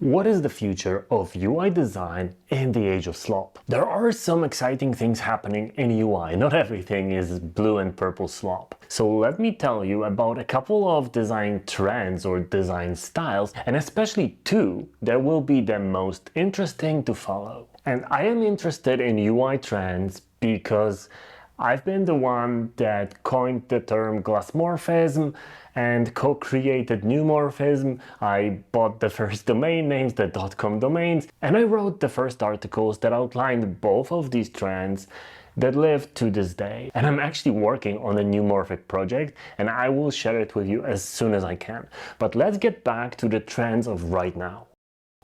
What is the future of UI design in the age of slop? There are some exciting things happening in UI. Not everything is blue and purple slop. So let me tell you about a couple of design trends or design styles, and especially two that will be the most interesting to follow. And I am interested in UI trends because I've been the one that coined the term Glassmorphism and co-created Neumorphism. I bought the first domain names, the .com domains, and I wrote the first articles that outlined both of these trends that live to this day. And I'm actually working on a Neumorphic project, and I will share it with you as soon as I can. But let's get back to the trends of right now.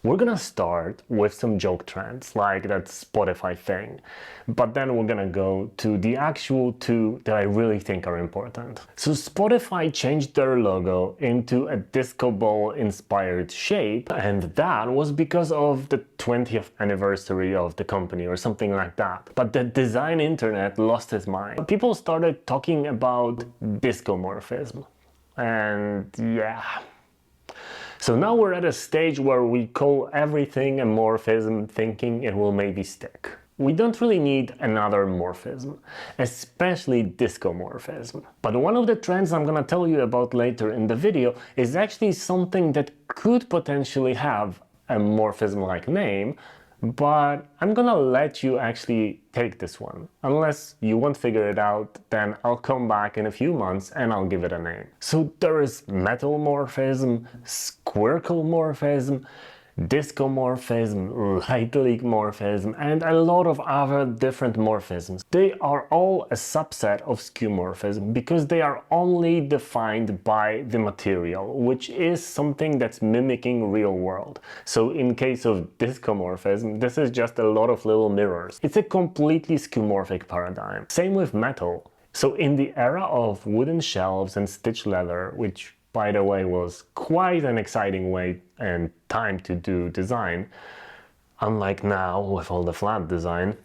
We're gonna start with some joke trends, like that Spotify thing, but then we're gonna go to the actual two that I really think are important. So Spotify changed their logo into a disco ball inspired shape, and that was because of the 20th anniversary of the company or something like that. But the design internet lost its mind. People started talking about discomorphism, and yeah. So now we're at a stage where we call everything a morphism, thinking it will maybe stick. We don't really need another morphism, especially discomorphism. But one of the trends I'm gonna tell you about later in the video is actually something that could potentially have a morphism-like name, but I'm gonna let you actually take this one. Unless you won't figure it out, then I'll come back in a few months and I'll give it a name. So there is metal-morphism, Squircle-morphism, disco-morphism, light-morphism, and a lot of other different morphisms. They are all a subset of Skeumorphism because they are only defined by the material, which is something that's mimicking real world. So in case of discomorphism, this is just a lot of little mirrors. It's a completely skeuomorphic paradigm. Same with metal. So in the era of wooden shelves and stitched leather, which by the way was quite an exciting way and time to do design, unlike now with all the flat design.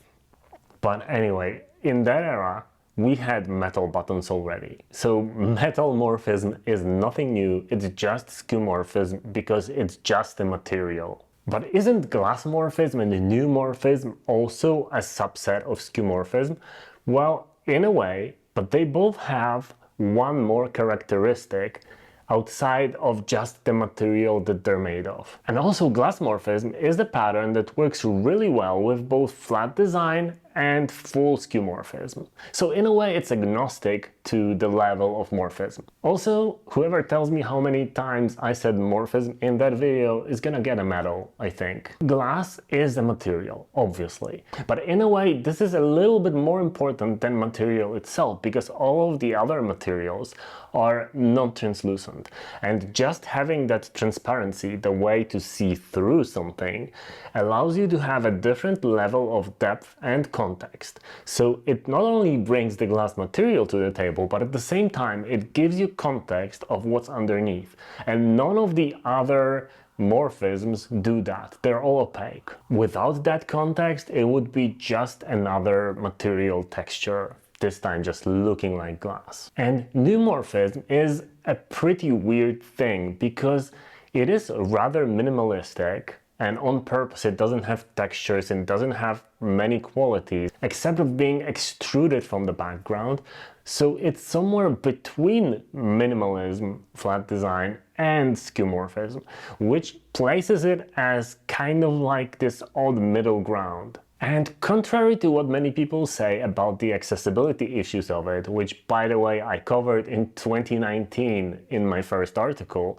But anyway, in that era, we had metal buttons already. So metal-morphism is nothing new, it's just Skeumorphism because it's just a material. But isn't Glassmorphism and Neumorphism also a subset of Skeumorphism? Well, in a way, but they both have one more characteristic outside of just the material that they're made of. And also Glassmorphism is a pattern that works really well with both flat design and full Skeumorphism. So in a way it's agnostic to the level of morphism. Also, whoever tells me how many times I said morphism in that video is gonna get a medal, I think. Glass is a material, obviously. But in a way this is a little bit more important than material itself because all of the other materials are non-translucent. And just having that transparency, the way to see through something, allows you to have a different level of depth and context. So it not only brings the glass material to the table, but at the same time it gives you context of what's underneath. And none of the other morphisms do that. They're all opaque. Without that context, it would be just another material texture, this time just looking like glass. And Neumorphism is a pretty weird thing because it is rather minimalistic, and on purpose it doesn't have textures and doesn't have many qualities except of being extruded from the background. So it's somewhere between minimalism, flat design, and Skeumorphism, which places it as kind of like this odd middle ground. And contrary to what many people say about the accessibility issues of it, which by the way I covered in 2019 in my first article,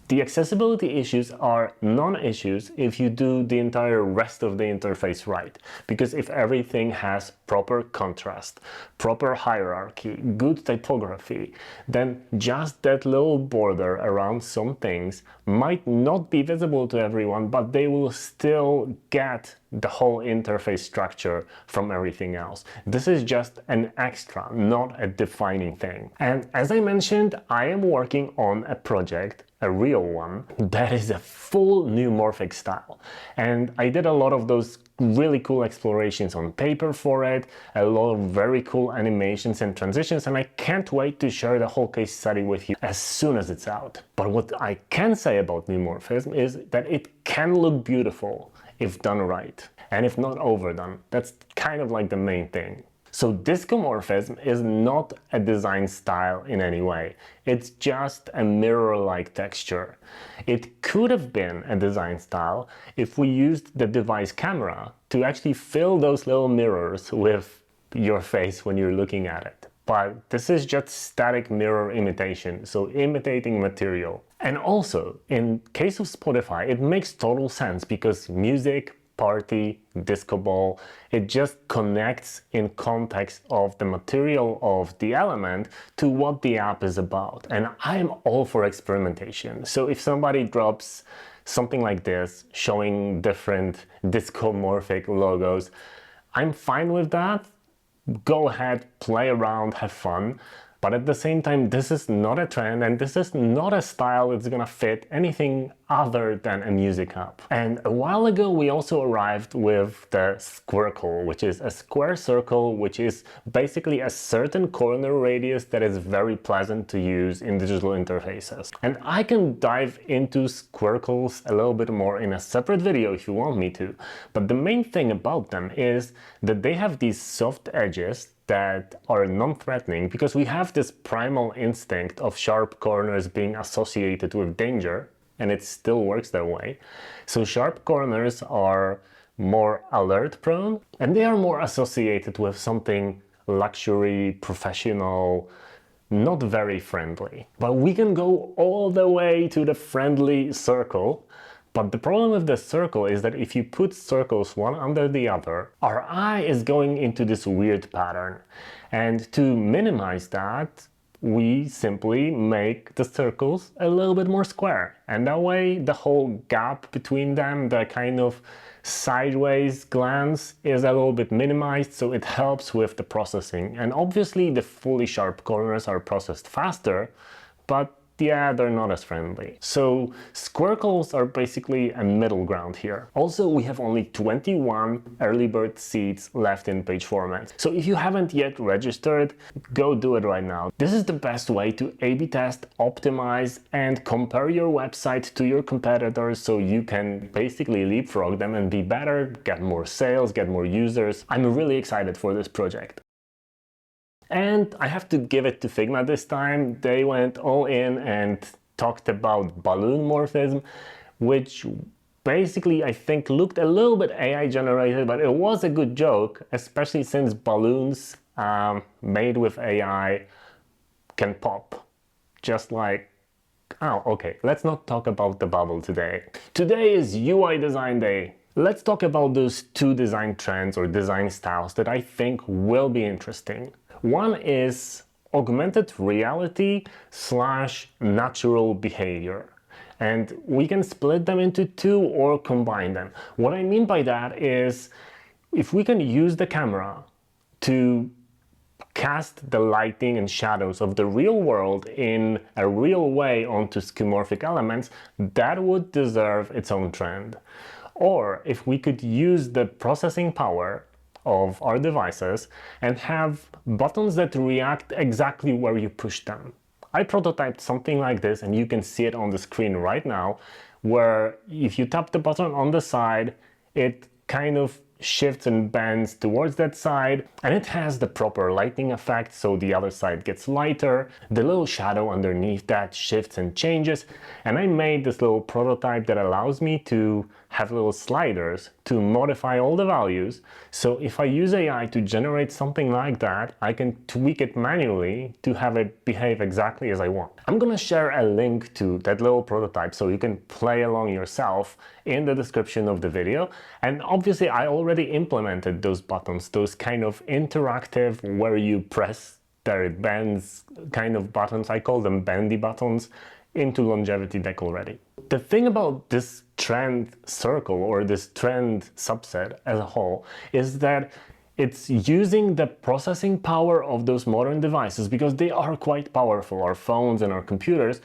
the accessibility issues are non-issues if you do the entire rest of the interface right. Because if everything has proper contrast, proper hierarchy, good typography, then just that little border around some things might not be visible to everyone, but they will still get the whole interface structure from everything else. This is just an extra, not a defining thing. And as I mentioned, I am working on a project, a real one, that is a full neumorphic style. And I did a lot of those really cool explorations on paper for it, a lot of very cool animations and transitions, and I can't wait to share the whole case study with you as soon as it's out. But what I can say about Neumorphism is that it can look beautiful if done right, and if not overdone. That's kind of like the main thing. So Discomorphism is not a design style in any way. It's just a mirror-like texture. It could have been a design style if we used the device camera to actually fill those little mirrors with your face when you're looking at it. But this is just static mirror imitation, so imitating material. And also, in case of Spotify, it makes total sense because music, party, disco ball, it just connects in context of the material of the element to what the app is about. And I'm all for experimentation. So if somebody drops something like this, showing different discomorphic logos, I'm fine with that. Go ahead, play around, have fun. But at the same time, this is not a trend and this is not a style that's gonna fit anything other than a music app. And a while ago, we also arrived with the Squircle, which is a square circle, which is basically a certain corner radius that is very pleasant to use in digital interfaces. And I can dive into Squircles a little bit more in a separate video if you want me to. But the main thing about them is that they have these soft edges that are non-threatening, because we have this primal instinct of sharp corners being associated with danger, and it still works that way. So sharp corners are more alert prone, and they are more associated with something luxury, professional, not very friendly. But we can go all the way to the friendly circle. But the problem with the circle is that if you put circles one under the other, our eye is going into this weird pattern. And to minimize that, we simply make the circles a little bit more square. And that way, the whole gap between them, the kind of sideways glance, is a little bit minimized, so it helps with the processing. And obviously, the fully sharp corners are processed faster, but yeah, they're not as friendly. So Squircles are basically a middle ground here. Also, we have only 21 early bird seats left in Pageformance. So if you haven't yet registered, go do it right now. This is the best way to A/B test, optimize, and compare your website to your competitors so you can basically leapfrog them and be better, get more sales, get more users. I'm really excited for this project. And I have to give it to Figma this time. They went all in and talked about ballonmorphism, which basically I think looked a little bit AI generated, but it was a good joke, especially since balloons made with AI can pop. Just like, oh, okay, let's not talk about the bubble today. Today is UI design day. Let's talk about those two design trends or design styles that I think will be interesting. One is augmented reality / natural behavior. And we can split them into two or combine them. What I mean by that is if we can use the camera to cast the lighting and shadows of the real world in a real way onto skeuomorphic elements, that would deserve its own trend. Or if we could use the processing power of our devices and have buttons that react exactly where you push them. I prototyped something like this, and you can see it on the screen right now, where if you tap the button on the side, it kind of shifts and bends towards that side, and it has the proper lighting effect, so the other side gets lighter, the little shadow underneath that shifts and changes, and I made this little prototype that allows me to have little sliders to modify all the values. So if I use AI to generate something like that, I can tweak it manually to have it behave exactly as I want. I'm gonna share a link to that little prototype so you can play along yourself in the description of the video. And obviously I already implemented those buttons, those kind of interactive where you press there it bends kind of buttons. I call them bendy buttons, into longevity deck already. The thing about this trend circle or this trend subset as a whole is that it's using the processing power of those modern devices, because they are quite powerful, our phones and our computers,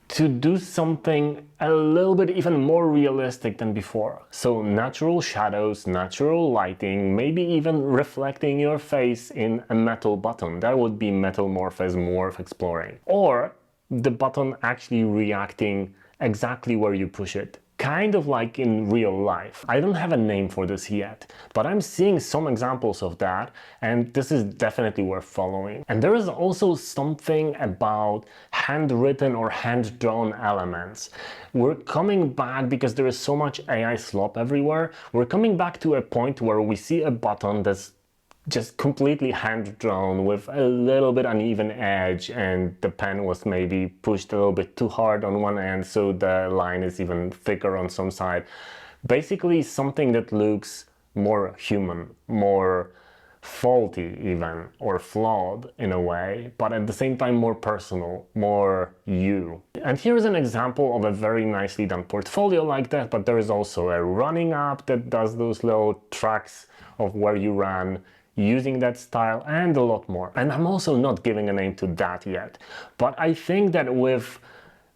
to do something a little bit even more realistic than before. So natural shadows, natural lighting, maybe even reflecting your face in a metal button. That would be metal-morphism worth exploring. Or the button actually reacting exactly where you push it. Kind of like in real life. I don't have a name for this yet, but I'm seeing some examples of that, and this is definitely worth following. And there is also something about handwritten or hand-drawn elements. We're coming back, because there is so much AI slop everywhere, we're coming back to a point where we see a button that's just completely hand-drawn with a little bit uneven edge, and the pen was maybe pushed a little bit too hard on one end, so the line is even thicker on some side. Basically something that looks more human, more faulty even, or flawed in a way, but at the same time more personal, more you. And here's an example of a very nicely done portfolio like that, but there is also a running app that does those little tracks of where you ran, using that style, and a lot more. And I'm also not giving a name to that yet. But I think that with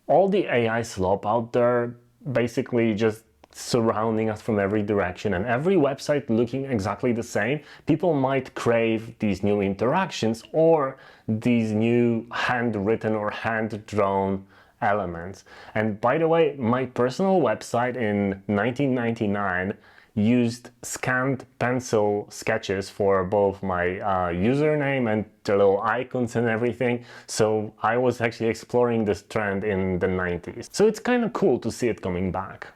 all the AI slop out there, basically just surrounding us from every direction and every website looking exactly the same, people might crave these new interactions or these new handwritten or hand-drawn elements. And by the way, my personal website in 1999 used scanned pencil sketches for both my username and the little icons and everything. So I was actually exploring this trend in the 90s. So it's kind of cool to see it coming back.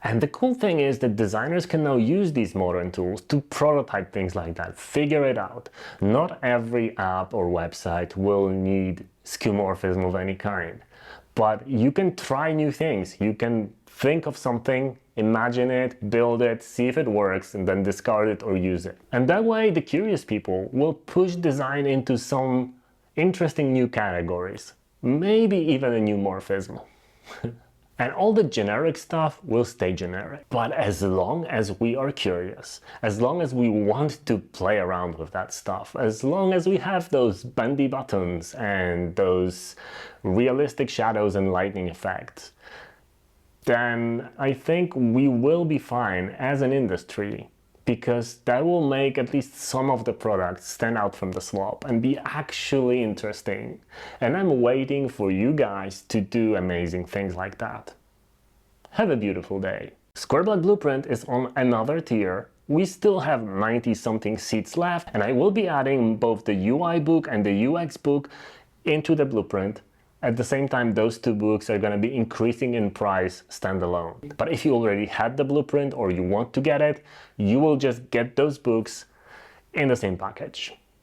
And the cool thing is that designers can now use these modern tools to prototype things like that, figure it out. Not every app or website will need skeuomorphism of any kind, but you can try new things. You can think of something, imagine it, build it, see if it works, and then discard it or use it. And that way the curious people will push design into some interesting new categories, maybe even a new morphism. And all the generic stuff will stay generic. But as long as we are curious, as long as we want to play around with that stuff, as long as we have those bendy buttons and those realistic shadows and lighting effects, then I think we will be fine as an industry, because that will make at least some of the products stand out from the slop and be actually interesting. And I'm waiting for you guys to do amazing things like that. Have a beautiful day. Squareblock Blueprint is on another tier. We still have 90-something seats left, and I will be adding both the UI book and the UX book into the Blueprint. At the same time, those two books are going to be increasing in price standalone. But if you already had the Blueprint or you want to get it, you will just get those books in the same package.